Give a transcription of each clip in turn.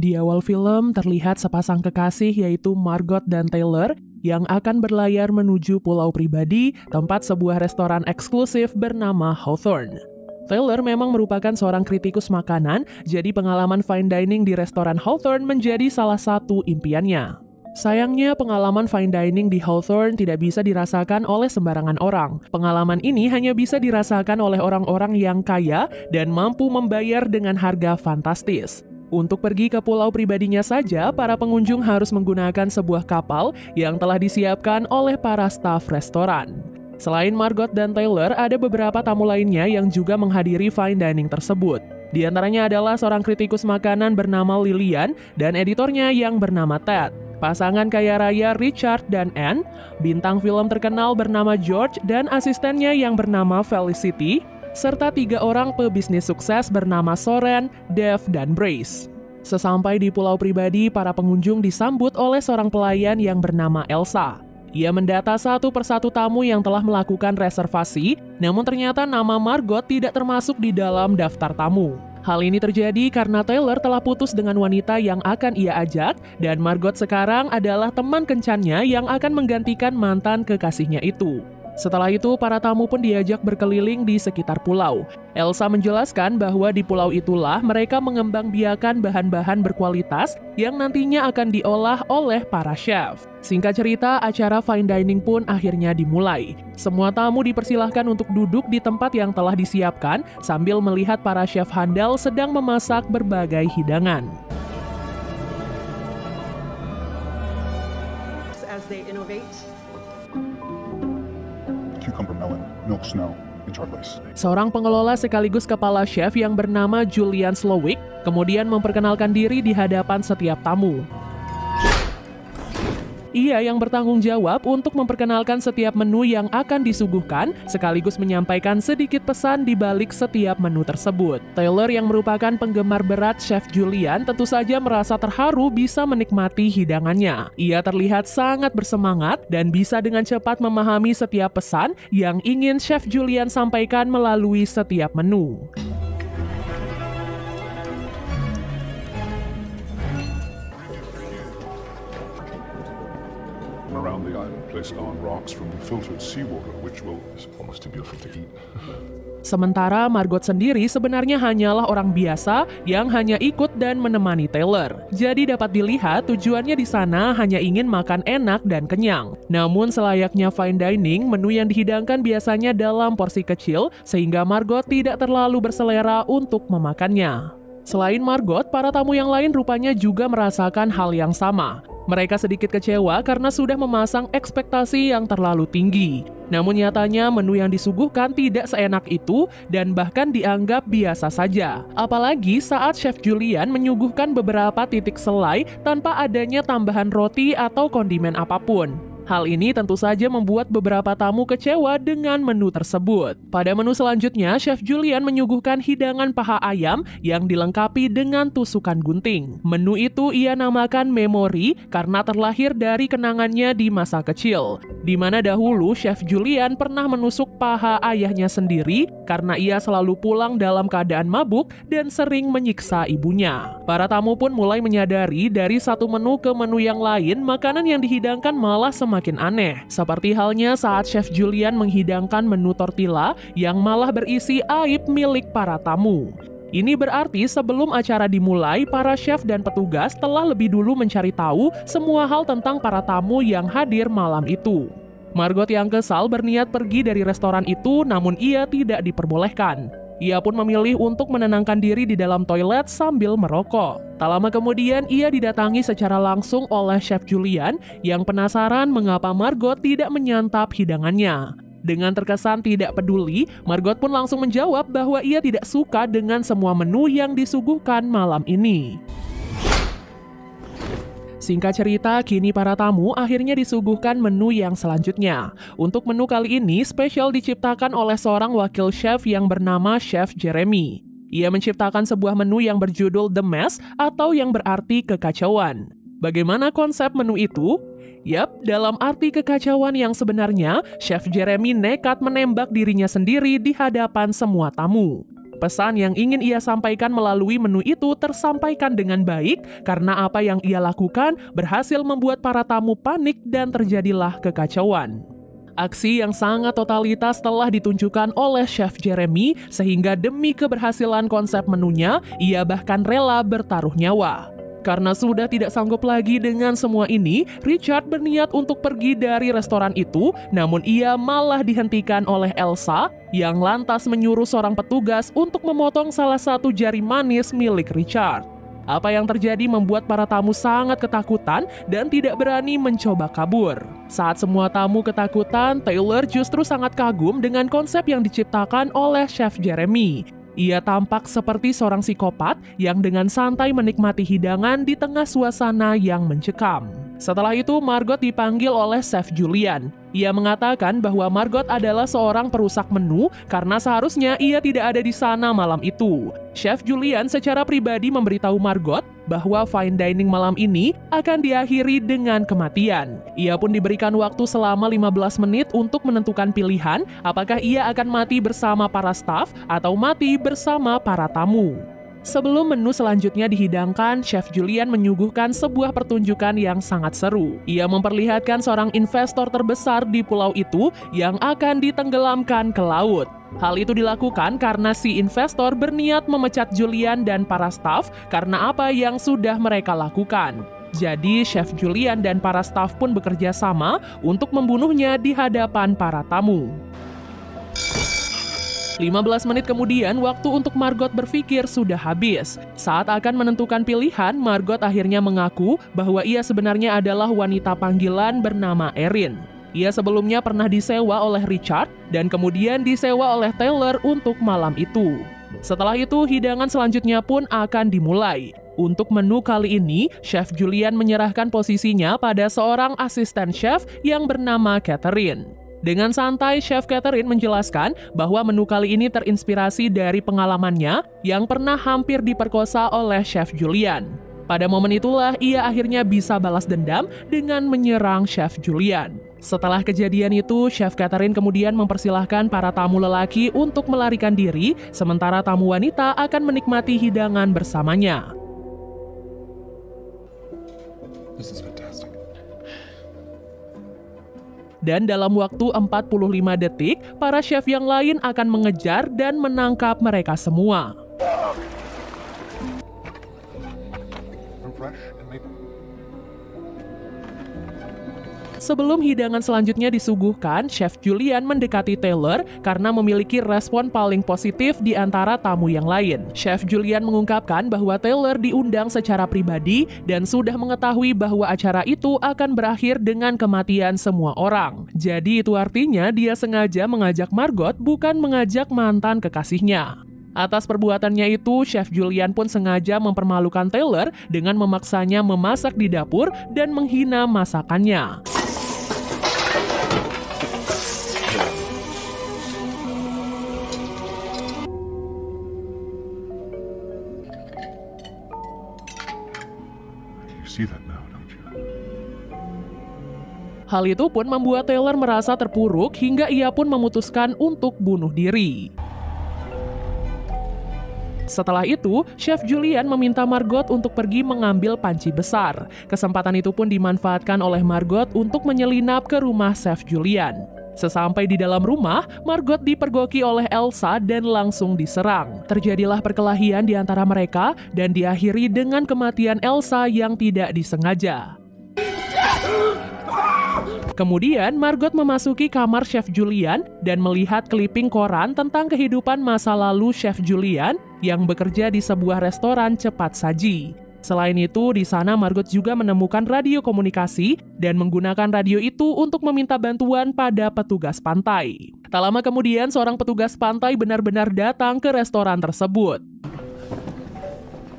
Di awal film terlihat sepasang kekasih yaitu Margot dan Taylor yang akan berlayar menuju pulau pribadi, tempat sebuah restoran eksklusif bernama Hawthorne. Taylor memang merupakan seorang kritikus makanan, jadi pengalaman fine dining di restoran Hawthorne menjadi salah satu impiannya. Sayangnya, pengalaman fine dining di Hawthorne tidak bisa dirasakan oleh sembarangan orang. Pengalaman ini hanya bisa dirasakan oleh orang-orang yang kaya dan mampu membayar dengan harga fantastis. Untuk pergi ke pulau pribadinya saja, para pengunjung harus menggunakan sebuah kapal yang telah disiapkan oleh para staf restoran. Selain Margot dan Taylor, ada beberapa tamu lainnya yang juga menghadiri fine dining tersebut. Di antaranya adalah seorang kritikus makanan bernama Lillian dan editornya yang bernama Ted. Pasangan kaya raya Richard dan Anne, bintang film terkenal bernama George dan asistennya yang bernama Felicity, serta 3 orang pebisnis sukses bernama Soren, Dave, dan Brace. Sesampai di pulau pribadi, para pengunjung disambut oleh seorang pelayan yang bernama Elsa. Ia mendata satu persatu tamu yang telah melakukan reservasi, namun ternyata nama Margot tidak termasuk di dalam daftar tamu. Hal ini terjadi karena Taylor telah putus dengan wanita yang akan ia ajak, dan Margot sekarang adalah teman kencannya yang akan menggantikan mantan kekasihnya itu. Setelah itu, para tamu pun diajak berkeliling di sekitar pulau. Elsa menjelaskan bahwa di pulau itulah mereka mengembangbiakan bahan-bahan berkualitas yang nantinya akan diolah oleh para chef. Singkat cerita, acara fine dining pun akhirnya dimulai. Semua tamu dipersilahkan untuk duduk di tempat yang telah disiapkan sambil melihat para chef handal sedang memasak berbagai hidangan. As they innovate. Cucumber melon, milk snow, and chartreuse. Seorang pengelola sekaligus kepala chef yang bernama Julian Slowick kemudian memperkenalkan diri di hadapan setiap tamu. Ia yang bertanggung jawab untuk memperkenalkan setiap menu yang akan disuguhkan, sekaligus menyampaikan sedikit pesan di balik setiap menu tersebut. Taylor yang merupakan penggemar berat Chef Julian tentu saja merasa terharu bisa menikmati hidangannya. Ia terlihat sangat bersemangat dan bisa dengan cepat memahami setiap pesan yang ingin Chef Julian sampaikan melalui setiap menu. Around the island, placed on rocks from filtered seawater, which will is almost too beautiful to eat. Sementara Margot sendiri sebenarnya hanyalah orang biasa yang hanya ikut dan menemani Taylor. Jadi dapat dilihat tujuannya di sana hanya ingin makan enak dan kenyang. Namun selayaknya fine dining, menu yang dihidangkan biasanya dalam porsi kecil sehingga Margot tidak terlalu berselera untuk memakannya. Selain Margot, para tamu yang lain rupanya juga merasakan hal yang sama. Mereka sedikit kecewa karena sudah memasang ekspektasi yang terlalu tinggi. Namun nyatanya menu yang disuguhkan tidak seenak itu dan bahkan dianggap biasa saja. Apalagi saat Chef Julian menyuguhkan beberapa titik selai tanpa adanya tambahan roti atau kondimen apapun. Hal ini tentu saja membuat beberapa tamu kecewa dengan menu tersebut. Pada menu selanjutnya, Chef Julian menyuguhkan hidangan paha ayam yang dilengkapi dengan tusukan gunting. Menu itu ia namakan Memory karena terlahir dari kenangannya di masa kecil, di mana dahulu Chef Julian pernah menusuk paha ayahnya sendiri karena ia selalu pulang dalam keadaan mabuk dan sering menyiksa ibunya. Para tamu pun mulai menyadari dari satu menu ke menu yang lain, makanan yang dihidangkan malah semakin aneh. Seperti halnya saat Chef Julian menghidangkan menu tortilla yang malah berisi aib milik para tamu. Ini berarti sebelum acara dimulai, para chef dan petugas telah lebih dulu mencari tahu semua hal tentang para tamu yang hadir malam itu. Margot yang kesal berniat pergi dari restoran itu, namun ia tidak diperbolehkan. Ia pun memilih untuk menenangkan diri di dalam toilet sambil merokok. Tak lama kemudian, ia didatangi secara langsung oleh Chef Julian yang penasaran mengapa Margot tidak menyantap hidangannya. Dengan terkesan tidak peduli, Margot pun langsung menjawab bahwa ia tidak suka dengan semua menu yang disuguhkan malam ini. Singkat cerita, kini para tamu akhirnya disuguhkan menu yang selanjutnya. Untuk menu kali ini, spesial diciptakan oleh seorang wakil chef yang bernama Chef Jeremy. Ia menciptakan sebuah menu yang berjudul The Mess atau yang berarti kekacauan. Bagaimana konsep menu itu? Yap, dalam arti kekacauan yang sebenarnya, Chef Jeremy nekat menembak dirinya sendiri di hadapan semua tamu. Pesan yang ingin ia sampaikan melalui menu itu tersampaikan dengan baik karena apa yang ia lakukan berhasil membuat para tamu panik dan terjadilah kekacauan. Aksi yang sangat totalitas telah ditunjukkan oleh Chef Jeremy sehingga demi keberhasilan konsep menunya, ia bahkan rela bertaruh nyawa. Karena sudah tidak sanggup lagi dengan semua ini, Richard berniat untuk pergi dari restoran itu, namun ia malah dihentikan oleh Elsa yang lantas menyuruh seorang petugas untuk memotong salah satu jari manis milik Richard. Apa yang terjadi membuat para tamu sangat ketakutan dan tidak berani mencoba kabur. Saat semua tamu ketakutan, Taylor justru sangat kagum dengan konsep yang diciptakan oleh Chef Jeremy. Ia tampak seperti seorang psikopat yang dengan santai menikmati hidangan di tengah suasana yang mencekam. Setelah itu, Margot dipanggil oleh Chef Julian. Ia mengatakan bahwa Margot adalah seorang perusak menu karena seharusnya ia tidak ada di sana malam itu. Chef Julian secara pribadi memberitahu Margot bahwa fine dining malam ini akan diakhiri dengan kematian. Ia pun diberikan waktu selama 15 menit untuk menentukan pilihan apakah ia akan mati bersama para staf atau mati bersama para tamu. Sebelum menu selanjutnya dihidangkan, Chef Julian menyuguhkan sebuah pertunjukan yang sangat seru. Ia memperlihatkan seorang investor terbesar di pulau itu yang akan ditenggelamkan ke laut. Hal itu dilakukan karena si investor berniat memecat Julian dan para staf karena apa yang sudah mereka lakukan. Jadi, Chef Julian dan para staf pun bekerja sama untuk membunuhnya di hadapan para tamu. 15 menit kemudian, waktu untuk Margot berpikir sudah habis. Saat akan menentukan pilihan, Margot akhirnya mengaku bahwa ia sebenarnya adalah wanita panggilan bernama Erin. Ia sebelumnya pernah disewa oleh Richard dan kemudian disewa oleh Taylor untuk malam itu. Setelah itu, hidangan selanjutnya pun akan dimulai. Untuk menu kali ini, Chef Julian menyerahkan posisinya pada seorang asisten chef yang bernama Catherine. Dengan santai, Chef Catherine menjelaskan bahwa menu kali ini terinspirasi dari pengalamannya yang pernah hampir diperkosa oleh Chef Julian. Pada momen itulah ia akhirnya bisa balas dendam dengan menyerang Chef Julian. Setelah kejadian itu, Chef Catherine kemudian mempersilahkan para tamu lelaki untuk melarikan diri, sementara tamu wanita akan menikmati hidangan bersamanya. This is fantastic. Dan dalam waktu 45 detik, para chef yang lain akan mengejar dan menangkap mereka semua. Sebelum hidangan selanjutnya disuguhkan, Chef Julian mendekati Taylor karena memiliki respon paling positif di antara tamu yang lain. Chef Julian mengungkapkan bahwa Taylor diundang secara pribadi dan sudah mengetahui bahwa acara itu akan berakhir dengan kematian semua orang. Jadi itu artinya dia sengaja mengajak Margot, bukan mengajak mantan kekasihnya. Atas perbuatannya itu, Chef Julian pun sengaja mempermalukan Taylor dengan memaksanya memasak di dapur dan menghina masakannya. See that now, don't you? Hal itu pun membuat Taylor merasa terpuruk hingga ia pun memutuskan untuk bunuh diri. Setelah itu, Chef Julian meminta Margot untuk pergi mengambil panci besar. Kesempatan itu pun dimanfaatkan oleh Margot untuk menyelinap ke rumah Chef Julian. Sesampai di dalam rumah, Margot dipergoki oleh Elsa dan langsung diserang. Terjadilah perkelahian di antara mereka dan diakhiri dengan kematian Elsa yang tidak disengaja. Kemudian, Margot memasuki kamar Chef Julian dan melihat clipping koran tentang kehidupan masa lalu Chef Julian yang bekerja di sebuah restoran cepat saji. Selain itu, di sana Margot juga menemukan radio komunikasi dan menggunakan radio itu untuk meminta bantuan pada petugas pantai. Tak lama kemudian, seorang petugas pantai benar-benar datang ke restoran tersebut.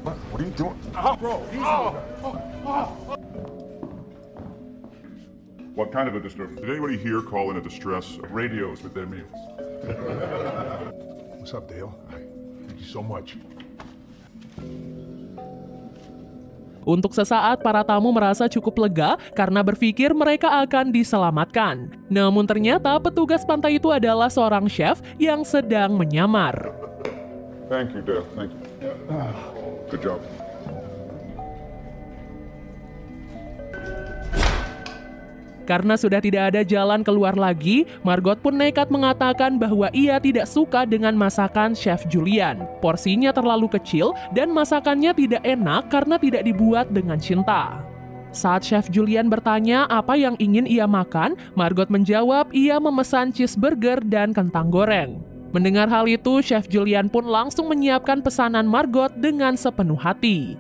What are you doing? Bro, What kind of a disturbance? Did anybody here call in a distress? Radios with their meals. What's up, Dale? Thank you so much. Untuk sesaat, para tamu merasa cukup lega karena berpikir mereka akan diselamatkan. Namun ternyata petugas pantai itu adalah seorang chef yang sedang menyamar. Thank you, Dale. Thank you. Good job. Karena sudah tidak ada jalan keluar lagi, Margot pun nekat mengatakan bahwa ia tidak suka dengan masakan Chef Julian. Porsinya terlalu kecil dan masakannya tidak enak karena tidak dibuat dengan cinta. Saat Chef Julian bertanya apa yang ingin ia makan, Margot menjawab ia memesan cheeseburger dan kentang goreng. Mendengar hal itu, Chef Julian pun langsung menyiapkan pesanan Margot dengan sepenuh hati.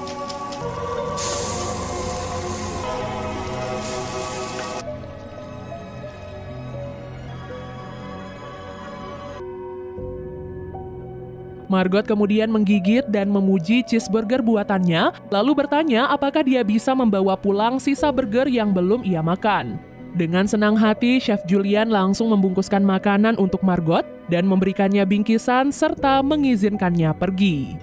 Margot kemudian menggigit dan memuji cheeseburger buatannya, lalu bertanya apakah dia bisa membawa pulang sisa burger yang belum ia makan. Dengan senang hati, Chef Julian langsung membungkuskan makanan untuk Margot dan memberikannya bingkisan serta mengizinkannya pergi.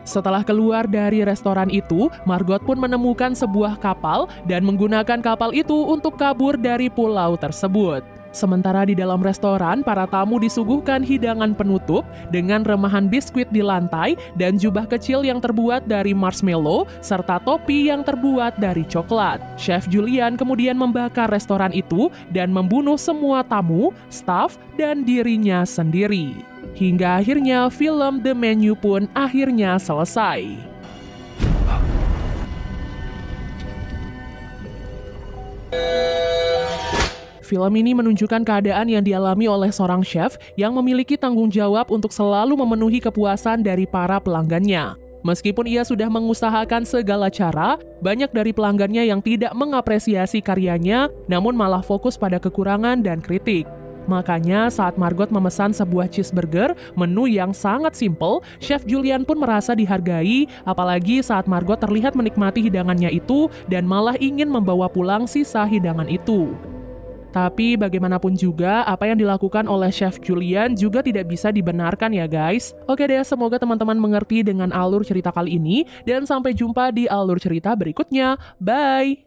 Setelah keluar dari restoran itu, Margot pun menemukan sebuah kapal dan menggunakan kapal itu untuk kabur dari pulau tersebut. Sementara di dalam restoran, para tamu disuguhkan hidangan penutup dengan remahan biskuit di lantai dan jubah kecil yang terbuat dari marshmallow serta topi yang terbuat dari coklat. Chef Julian kemudian membakar restoran itu dan membunuh semua tamu, staf, dan dirinya sendiri. Hingga akhirnya film The Menu pun akhirnya selesai. Film ini menunjukkan keadaan yang dialami oleh seorang chef yang memiliki tanggung jawab untuk selalu memenuhi kepuasan dari para pelanggannya. Meskipun ia sudah mengusahakan segala cara, banyak dari pelanggannya yang tidak mengapresiasi karyanya, namun malah fokus pada kekurangan dan kritik. Makanya saat Margot memesan sebuah cheeseburger, menu yang sangat simpel, Chef Julian pun merasa dihargai, apalagi saat Margot terlihat menikmati hidangannya itu dan malah ingin membawa pulang sisa hidangan itu. Tapi bagaimanapun juga, apa yang dilakukan oleh Chef Julian juga tidak bisa dibenarkan ya guys. Oke deh, semoga teman-teman mengerti dengan alur cerita kali ini, dan sampai jumpa di alur cerita berikutnya. Bye!